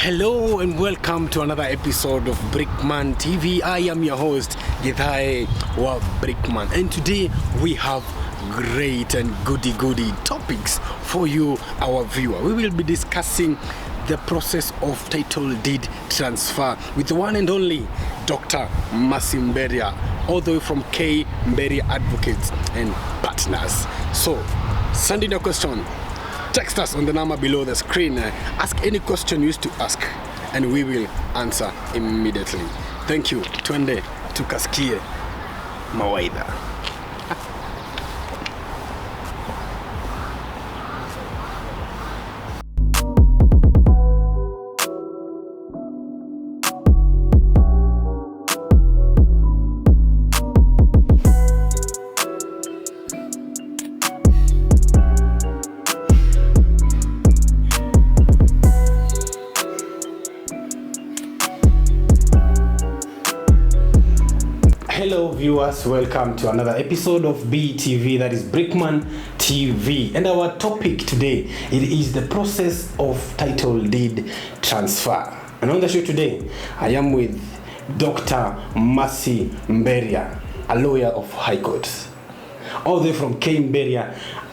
Hello and welcome to another episode of Brickman TV. I am your host, Githae wa Brickman, and today we have great and goody topics for you, our viewer. We will be discussing the process of title deed transfer with the one and only Dr. Mberia, all the way from KMP Advocates and Partners. So, send in your question. Text us on the number below the screen. Ask any question you used to ask, and we will answer immediately. Thank you. Twende tukasikie mawaidha. Hello viewers, welcome to another episode of BTV, that is Brickman TV. And our topic today, it is the process of title deed transfer. And on the show today, I am with Dr. Mberia, a lawyer of High Court, all the way from KMP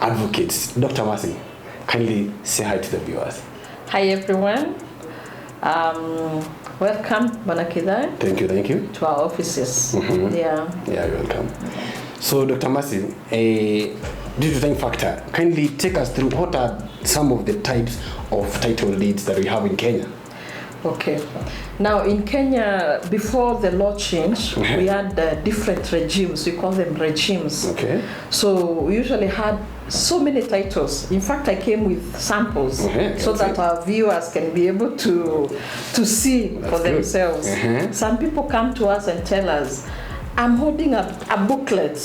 Advocates. Dr. Masi, kindly say hi to the viewers. Hi everyone. Welcome, Banakida. Thank you. To our offices. Mm-hmm. Yeah, you're welcome. So, Dr. Masi, due to time factor, kindly take us through what are some of the types of title deeds that we have in Kenya. Okay. Now, in Kenya, before the law change, we had different regimes. We call them regimes. Okay. So, we usually had so many titles. In fact, I came with samples so that our viewers can be able to see for themselves. Some people come to us and tell us, I'm holding a booklet.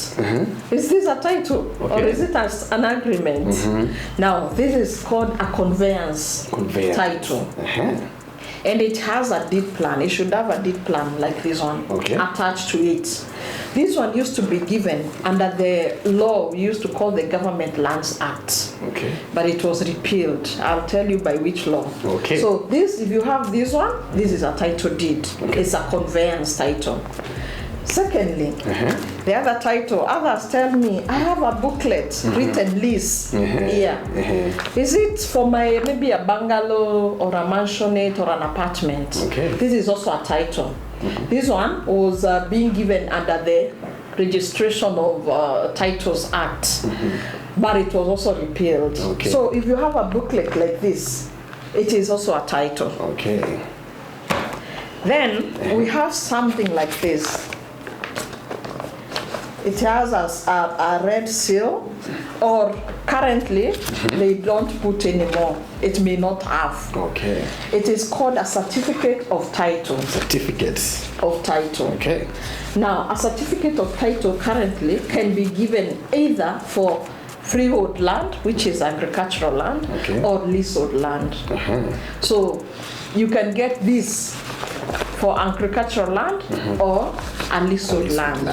Is this a title or is it an agreement? Now, this is called a conveyance. Title. And it has a deed plan. It should have a deed plan like this one attached to it. This one used to be given under the law we used to call the Government Lands Act. But it was repealed. I'll tell you by which law. So this, if you have this one, this is a title deed. It's a conveyance title. Secondly, the other title, others tell me, I have a booklet, written lease here. Is it for maybe a bungalow or a mansionette or an apartment? This is also a title. This one was being given under the Registration of Titles Act, but it was also repealed. So if you have a booklet like this, it is also a title. Then we have something like this. It has a red seal, or currently they don't put anymore. It may not have. It is called a certificate of title. Certificates of title. Now, a certificate of title currently can be given either for freehold land, which is agricultural land, or leasehold land. So you can get this for agricultural land or a leasehold land.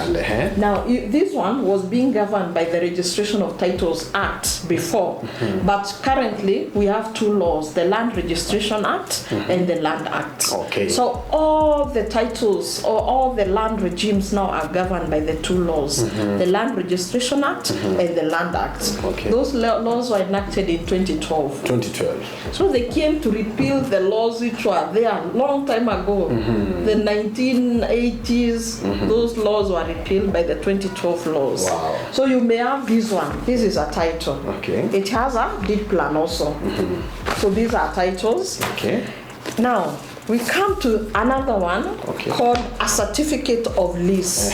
Now, this one was being governed by the Registration of Titles Act before, but currently we have two laws, the Land Registration Act and the Land Act. So all the titles or all the land regimes now are governed by the two laws, the Land Registration Act and the Land Act. Those laws were enacted in 2012. So they came to repeal the laws which were there a long time ago. The 1980s, those laws were repealed by the 2012 laws. So you may have this one. This is a title. It has a deed plan also. So these are titles. Now, we come to another one called a certificate of lease.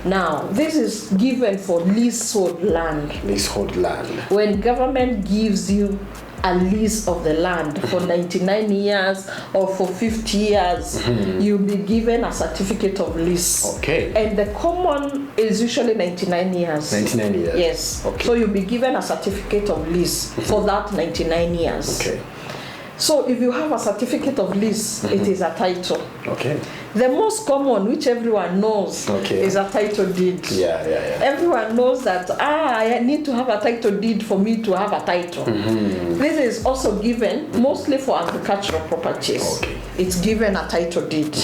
Now, this is given for leasehold land. When government gives you a lease of the land for 99 years or for 50 years, you'll be given a certificate of lease. And the common is usually 99 years. Yes. So you'll be given a certificate of lease for that 99 years. So if you have a certificate of lease, it is a title. Okay. The most common, which everyone knows, is a title deed. Yeah. Everyone knows that, I need to have a title deed for me to have a title. This is also given mostly for agricultural properties. Okay. It's given a title deed.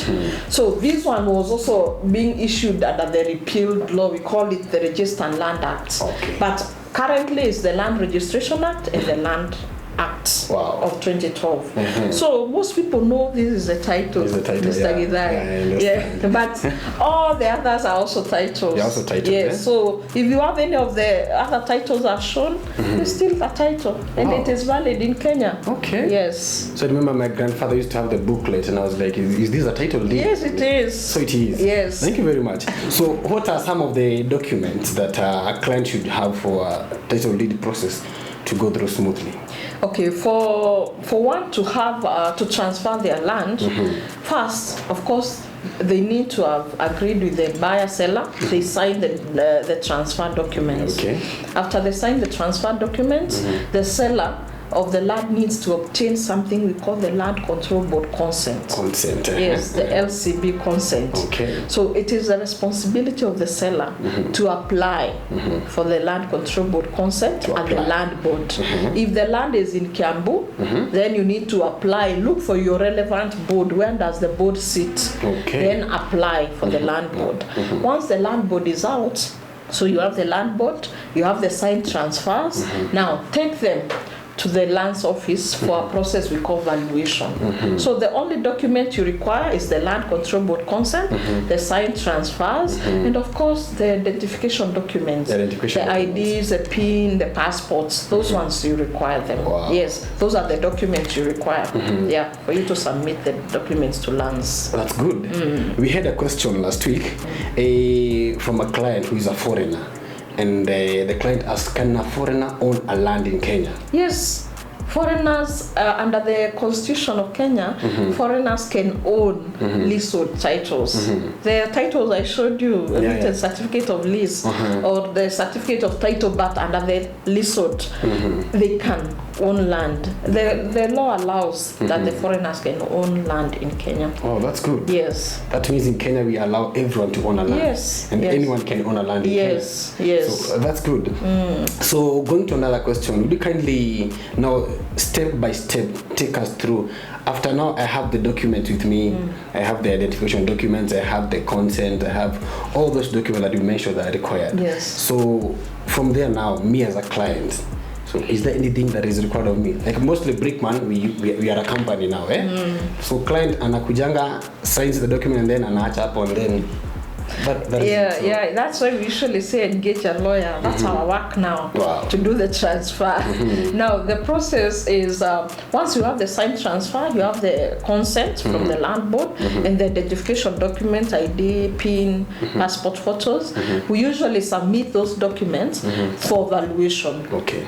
So this one was also being issued under the repealed law. We call it the Register and Land Act. Okay. But currently it's the Land Registration Act and the Land Act of 2012. So most people know this is a title, Mr. Githai. Yeah, but all the others are also titles. They're also titles. Yes. So if you have any of the other titles are shown, it's still a title, and it is valid in Kenya. Okay. Yes. So I remember my grandfather used to have the booklet, and I was like, "Is this a title deed?" Yes, it is. So it is. Yes. Thank you very much. So what are some of the documents that a client should have for a title deed process to go through smoothly? Okay, for one to have to transfer their land, first, of course, they need to have agreed with the buyer seller. They sign the transfer documents. Okay. After they sign the transfer documents, the seller of the land needs to obtain something we call the Land Control Board consent. Consent. Yes, the LCB consent. Okay. So it is the responsibility of the seller to apply for the Land Control Board consent at the land board. If the land is in Kiambu, then you need to apply. Look for your relevant board. Where does the board sit? Okay. Then apply for the land board. Once the land board is out, so you have the land board, you have the signed transfers. Now take them to the lands office for a process we call valuation. So the only document you require is the Land Control Board consent, the signed transfers, and of course the identification documents, the IDs, the PIN, the passports. Those ones you require them. Wow. Yes, those are the documents you require. Yeah, for you to submit the documents to lands. That's good. We had a question last week from a client who is a foreigner. And the client asked, can a foreigner own a land in Kenya? Yes. Foreigners, under the Constitution of Kenya, foreigners can own leasehold titles. The titles I showed you, the certificate of lease or the certificate of title, but under the leasehold, they can own land. The law allows that the foreigners can own land in Kenya. Oh, that's good. Yes. That means in Kenya we allow everyone to own a land. Yes. And anyone can own a land in Kenya. Yes. So that's good. So going to another question, would you kindly now step by step take us through? After now I have the document with me, I have the identification documents, I have the consent, I have all those documents that you mentioned that are required. Yes. So from there now, me as a client, so is there anything that is required of me? Like mostly Brickman, we are a company now, So client anakujanga, signs the document and then anaacha hapo and then that's why we usually say engage a lawyer. That's our work now, to do the transfer. Now the process is once you have the signed transfer, you have the consent from the land board and the identification document, ID, PIN, passport photos. We usually submit those documents for valuation. Okay.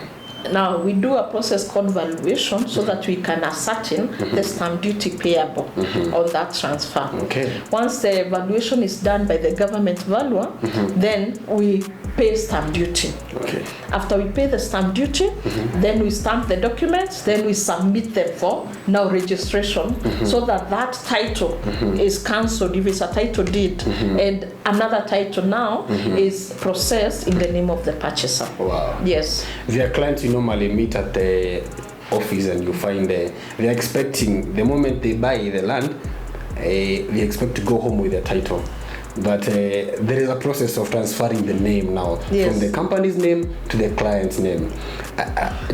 Now we do a process called valuation so that we can ascertain the stamp duty payable on that transfer. Okay. Once the valuation is done by the government valuer, then we pay stamp duty. Okay. After we pay the stamp duty, then we stamp the documents, then we submit them for now registration, so that that title is cancelled if it's a title deed, and another title now is processed in the name of the purchaser. Wow. Yes. Their clients you normally meet at the office and you find they're expecting the moment they buy the land, they expect to go home with their title. But there is a process of transferring the name now from the company's name to the client's name.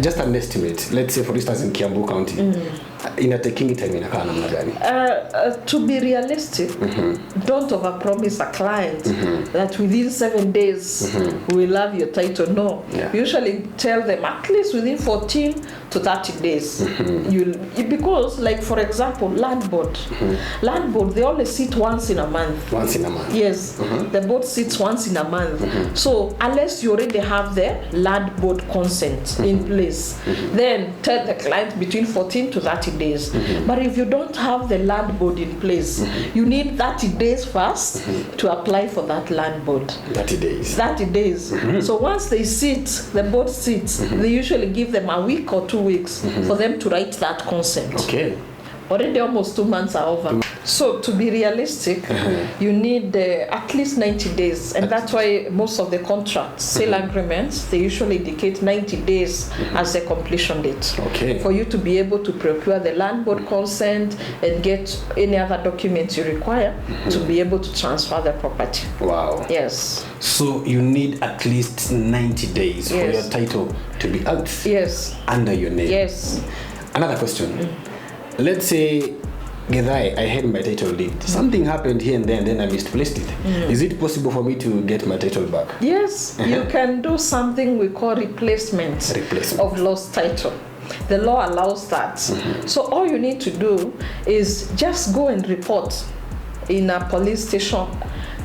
Just an estimate. Let's say, for instance, in Kiambu County, taking time in to be realistic, don't overpromise a client that within 7 days we will have your title. No. Usually tell them at least within 14 to 30 days. Because, like for example, land board, they only sit once in a month. Once in a month. Yes, the board sits once in a month. So unless you already have the land board consent in place, then tell the client between 14 to 30 days. But if you don't have the land board in place, you need 30 days first to apply for that land board. 30 days. 30 days. So once they sit, the board sits, they usually give them a week or 2 2 weeks for them to write that consent. Okay. Already almost 2 months are over. So to be realistic, you need at least 90 days. And that's why most of the contracts, sale agreements, they usually indicate 90 days as the completion date. Okay. For you to be able to procure the land board consent and get any other documents you require to be able to transfer the property. Wow. Yes. So you need at least 90 days for your title to be out. Yes. Under your name. Yes. Another question. Let's say, Githai, I had my title deed. Something happened here and there, and then I misplaced it. Is it possible for me to get my title back? Yes, you can do something we call replacement of lost title. The law allows that. So all you need to do is just go and report in a police station,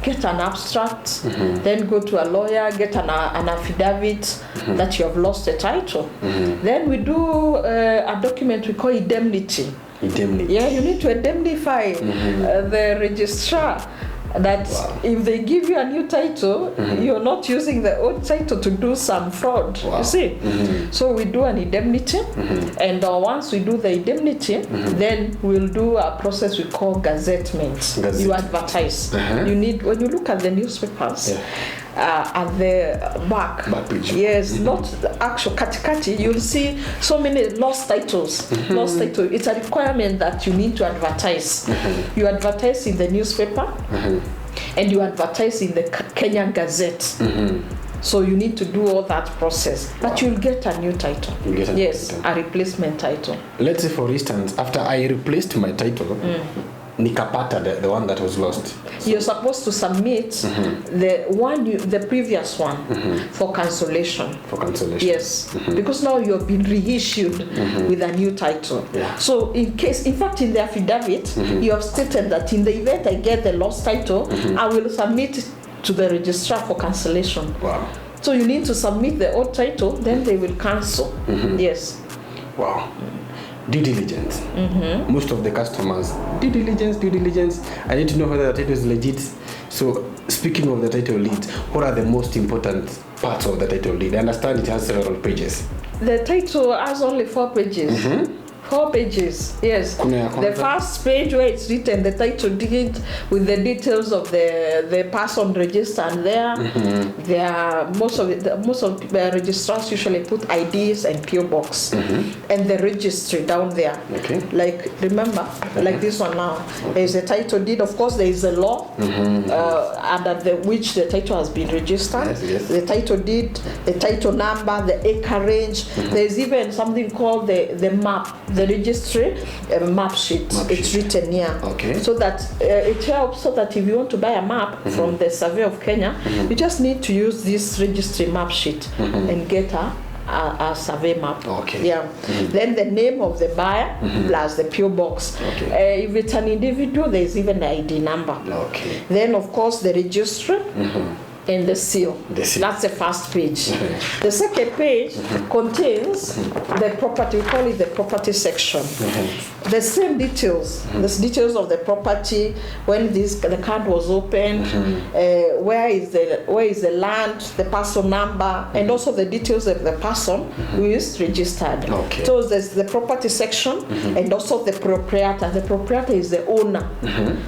get an abstract, then go to a lawyer, get an affidavit that you have lost the title. Then we do a document we call indemnity. Yeah, you need to indemnify the registrar that if they give you a new title, you're not using the old title to do some fraud. You see? So we do an indemnity, and once we do the indemnity, then we'll do a process we call gazettement. You advertise. You need, when you look at the newspapers, at the back page. Yes, not the actual katikati, you'll see so many lost titles. Lost title. It's a requirement that you need to advertise. You advertise in the newspaper and you advertise in the Kenyan Gazette. So you need to do all that process, but you'll get a new title. A replacement title. Let's say, for instance, after I replaced my title, nikapata the one that was lost. You're supposed to submit the previous one for cancellation. For cancellation. Yes, because now you have been reissued with a new title. So in fact, in the affidavit, you have stated that in the event I get the lost title, I will submit it to the registrar for cancellation. Wow. So you need to submit the old title, then they will cancel. Yes. Wow. Due diligence. Most of the customers, due diligence. I need to know whether the title is legit. So, speaking of the title deed, what are the most important parts of the title deed? I understand it has several pages. The title has only 4 pages. 4 pages, yes. The first page where it's written the title deed with the details of the person registered there. There are most of the registrars usually put IDs and PO box and the registry down there. Like, remember, like this one now, there's a title deed. Of course, there is a law under which the title has been registered. The title deed, the title number, the acre range. There's even something called the map. The registry map sheet. It's written here. So that it helps, so that if you want to buy a map from the Survey of Kenya, you just need to use this registry map sheet and get a survey map. Then the name of the buyer plus the PO box. If it's an individual, there's even the ID number. Then of course the registry and the seal. That's the first page. The second page contains the property, we call it the property section. The same details, the details of the property, when the card was opened, where is the land, the parcel number, and also the details of the person who is registered. So there's the property section and also the proprietor. The proprietor is the owner.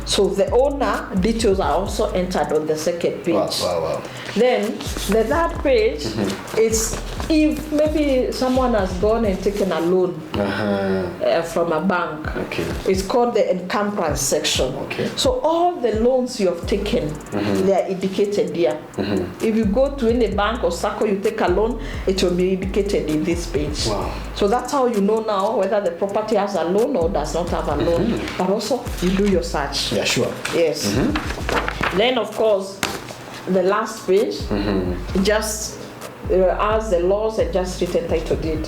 So the owner details are also entered on the second page. Then the third page is if maybe someone has gone and taken a loan from a bank. It's called the encumbrance section. So all the loans you have taken, they are indicated here. If you go to any bank or circle, you take a loan, it will be indicated in this page. So that's how you know now whether the property has a loan or does not have a loan. But also you do your search. Yes. Then of course the last page just as the laws and just written title deed.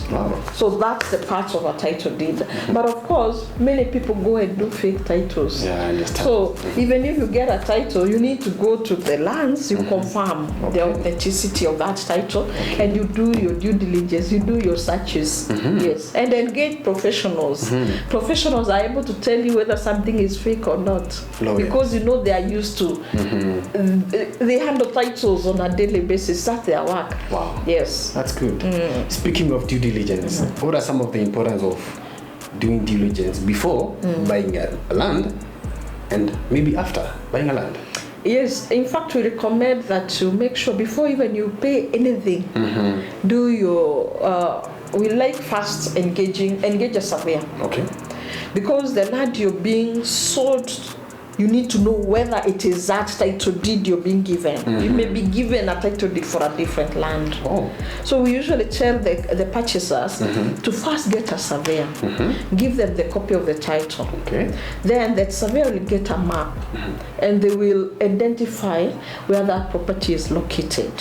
So that's the part of a title deed. But of course, many people go and do fake titles. I understand. So even if you get a title, you need to go to the lands, you confirm the authenticity of that title, and you do your due diligence, you do your searches. Yes, and engage professionals. Professionals are able to tell you whether something is fake or not, because you know they are used to. They handle titles on a daily basis. That's their work. Wow. Yes. That's good. Speaking of due diligence, what are some of the importance of doing due diligence before buying a land and maybe after buying a land? Yes, in fact, we recommend that you make sure before even you pay anything, do your, we like first engage a surveyor. Okay. Because the land you're being sold, you need to know whether it is that title deed you're being given. You may be given a title deed for a different land. Oh. So we usually tell the purchasers to first get a surveyor, give them the copy of the title. Okay. Then that surveyor will get a map and they will identify where that property is located.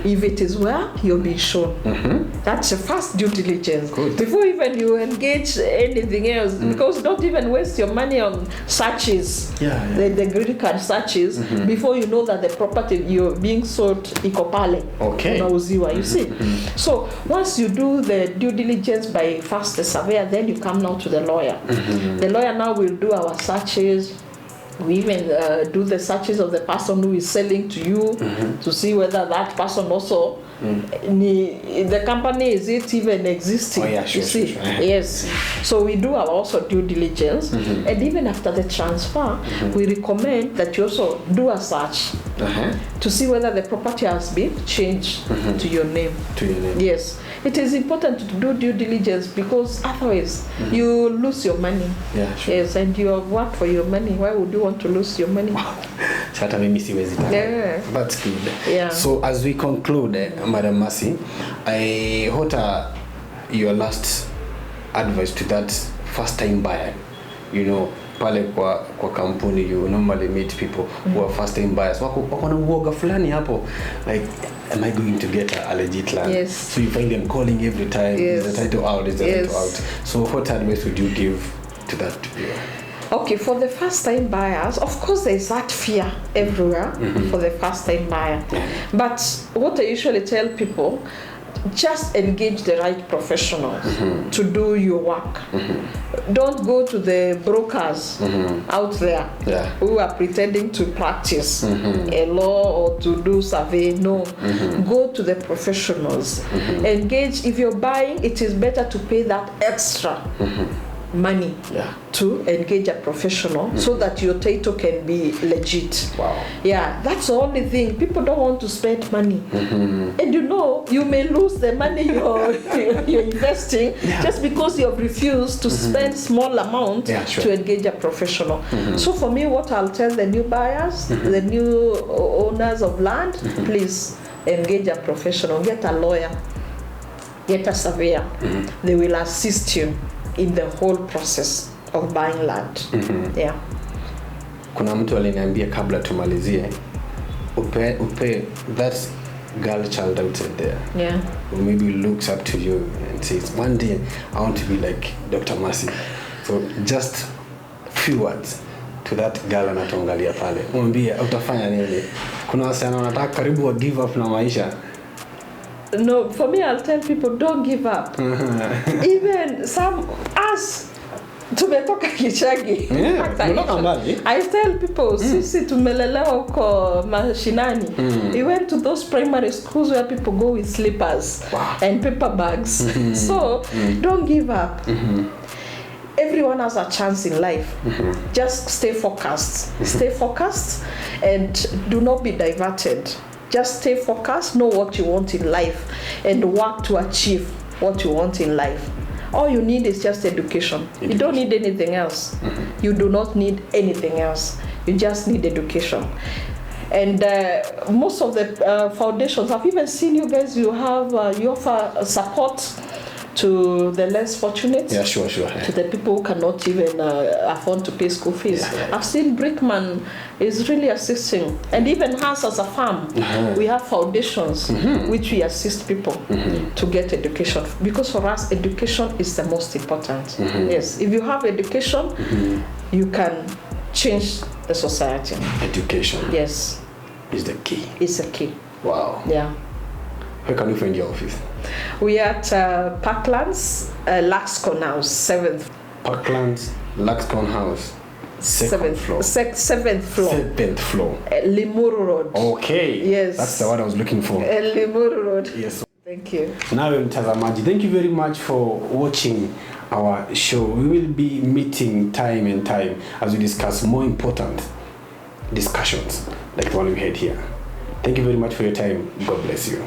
If it is where you'll be shown. That's the first due diligence. Good. Before even you engage anything else, because don't even waste your money on searches. The green card searches before you know that the property you're being sold iko pale. Okay. Unauziwa, you see. So once you do the due diligence by first the surveyor, then you come now to the lawyer. The lawyer now will do our searches. We even do the searches of the person who is selling to you to see whether that person also the company is it even existing. Oh, yeah, sure, you see. sure. Yes. So we do our also due diligence, and even after the transfer, we recommend that you also do a search to see whether the property has been changed to your name. To your name. Yes. It is important to do due diligence because otherwise you lose your money. Yeah, sure. Yes, and you have worked for your money. Why would you want to lose your money? Hata mimi siwezi. Yeah. That's good. Yeah. So as we conclude, Madam Mercy, what are your last advice to that first time buyer? You know, pale kwa kampuni, you normally meet people who are first time buyers. Wako na uoga fulani hapo, like, am I going to get a legit land? Yes. So you find them calling every time. Yes. Is the title out? Is the title out? So what advice would you give to that viewer? Okay, for the first time buyers, of course there's that fear everywhere for the first time buyer. But what I usually tell people, just engage the right professionals to do your work. Don't go to the brokers out there who are pretending to practice a law or to do survey. No, go to the professionals. Engage. If you're buying, it is better to pay that extra money to engage a professional so that your title can be legit. Wow. Yeah, that's the only thing. People don't want to spend money. And you know, you may lose the money you're investing just because you have refused to spend small amount to engage a professional. So for me, what I'll tell the new buyers, the new owners of land, please engage a professional. Get a lawyer, get a surveyor. They will assist you in the whole process of buying land. Yeah. Kuna mtu aliniambia kabla tumalizie, upe that girl child outside there. Yeah. Who maybe looks up to you and says, one day I want to be like Dr. Mercy. So just few words to that girl anatuangalia pale. Mwambie utafanya nini? Kuna wasichana wanataka karibu wa give up na maisha. No, for me, I'll tell people, don't give up. Even us, tumetoka Kichagi. I tell people, sisi tumelelewa huko mashinani. We went to those primary schools where people go with slippers and paper bags. So, don't give up. Everyone has a chance in life. Just stay focused. Stay focused and do not be diverted. Just stay focused, know what you want in life, and work to achieve what you want in life. All you need is just education. You don't need anything else. You do not need anything else. You just need education. And most of the foundations, I've even seen you guys, you offer support to the less fortunate. Yeah, sure. To the people who cannot even afford to pay school fees. I've seen Brickman is really assisting, and even us as a firm, we have foundations which we assist people to get education, because for us education is the most important. Yes, if you have education, you can change the society. Education, yes, is the key. It's the key. Wow. Yeah. Where can you find your office? We are at Parklands, Laxcon House, 7th. Parklands, Laxcon House. Seventh floor. Seventh floor. Seventh floor. Limuru Road. Okay. Yes. That's the one I was looking for. Limuru Road. Yes. Thank you. Nawe mtazamaji, thank you very much for watching our show. We will be meeting time and time as we discuss more important discussions like the one we had here. Thank you very much for your time. God bless you.